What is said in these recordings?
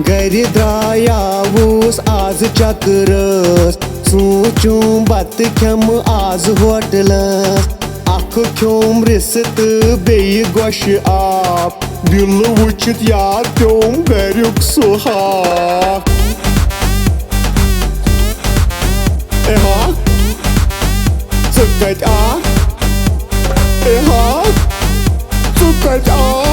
Gari drayavus az chakras Sochum bat khem az hotelas Akh khyom risat beyi gosh aap Dil wuchit yar kyom garyuk suha Eha Zukat a Eha Zukat a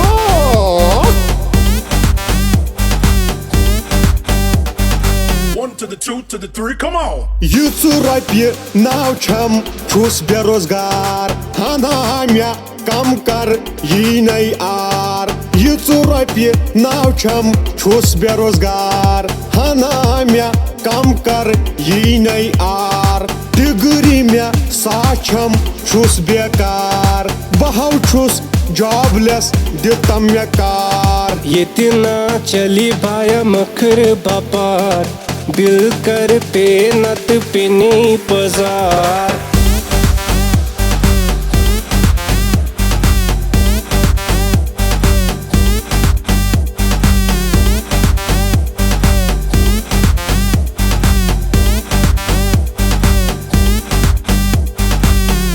To the two, to the three, come on! Yitsu rupye now cham chus berozgar Hana mya kam kar yi nay ar Yitsu rupye now cham chus berozgar Hana mya kam kar yi nay ar Degree mya sacham chus bekar Bahau chus jobless ditam mya kar Yetina chali baya makhar bapar Bil kar pe nat pini pazar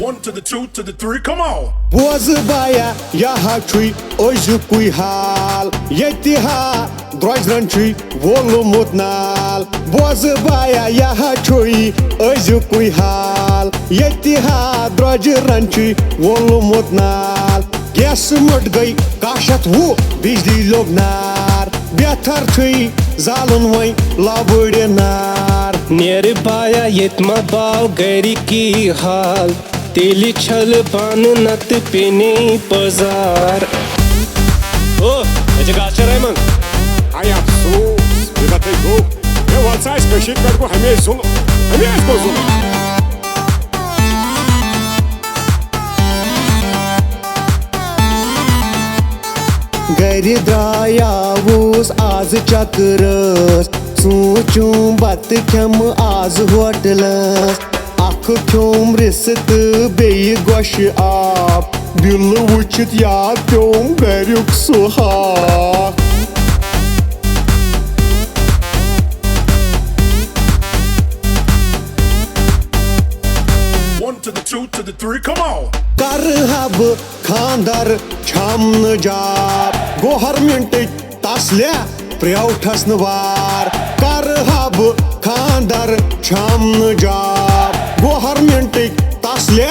One to the two, to the three, come on! Boz baya yaha chui ojukui hal Yetiha drojranchui volumut nal Boz baya yaha chui ojukui hal Yetiha drojranchui volumut nal Gas mut gai kashat wo bijli log nar Betar chui zalun vai laburde nar Ner baya yetma bav gari ki hal Teli chal pan nat pini pazar Oh, aja gacha rahe man Ay afsus, bir batay go. Ne varsa iş peşik ver bu hamiye sonu. Hamiye iş bozul. Gari drayavus az chakras Sochum bat khem az hotelas Akh khyom risat beyi gosh aap Dil wuchit yar kyom garyuk suha One to the two, to the three, come on! Kar hab khandar chamn jab Government tasle preuthas var Kar hab khandar chamn jab Government tasle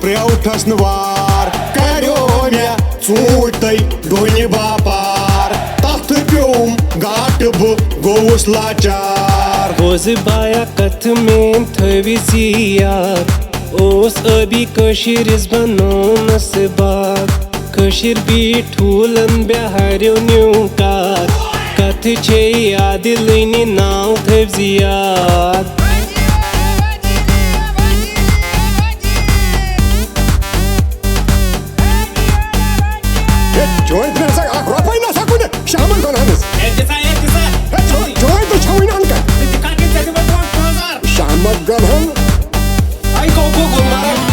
preuthas var Karyo me chutai doni bapar Tat pyom gat bu govus lachar Boz baya kath mein thavi ziyar Os abi kashiris banonas baat Kashir bi thulan beharyo nyukar Kath che adilini naw thav ziyar Joy biraz akropay na sakune. Şaman konanız. Joy da çawinan ka. Şaman konhan. Ay go go go mara